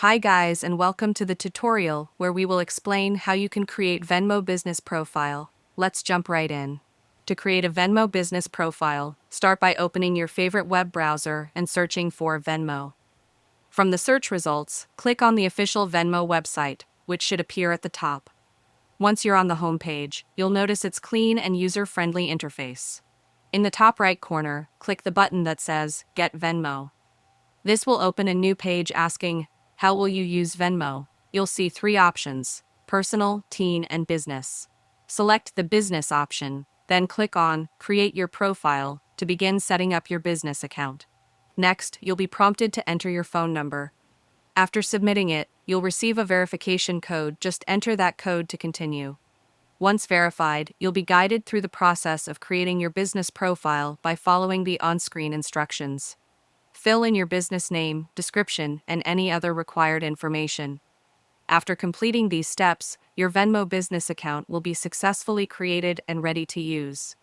Hi guys, and welcome to the tutorial where we will explain how you can create Venmo business profile. Let's jump right in. To create a Venmo business profile, start by opening your favorite web browser and searching for Venmo. From the search results, click on the official Venmo website, which should appear at the top. Once you're on the home page, you'll notice its clean and user-friendly interface. In the top right corner, click the button that says Get Venmo. This will open a new page asking, how will you use Venmo? You'll see three options: personal, teen, and business. Select the business option, then click on Create Your Profile to begin setting up your business account. Next, you'll be prompted to enter your phone number. After submitting it, you'll receive a verification code. Just enter that code to continue. Once verified, you'll be guided through the process of creating your business profile by following the on-screen instructions. Fill in your business name, description, and any other required information. After completing these steps, your Venmo business account will be successfully created and ready to use.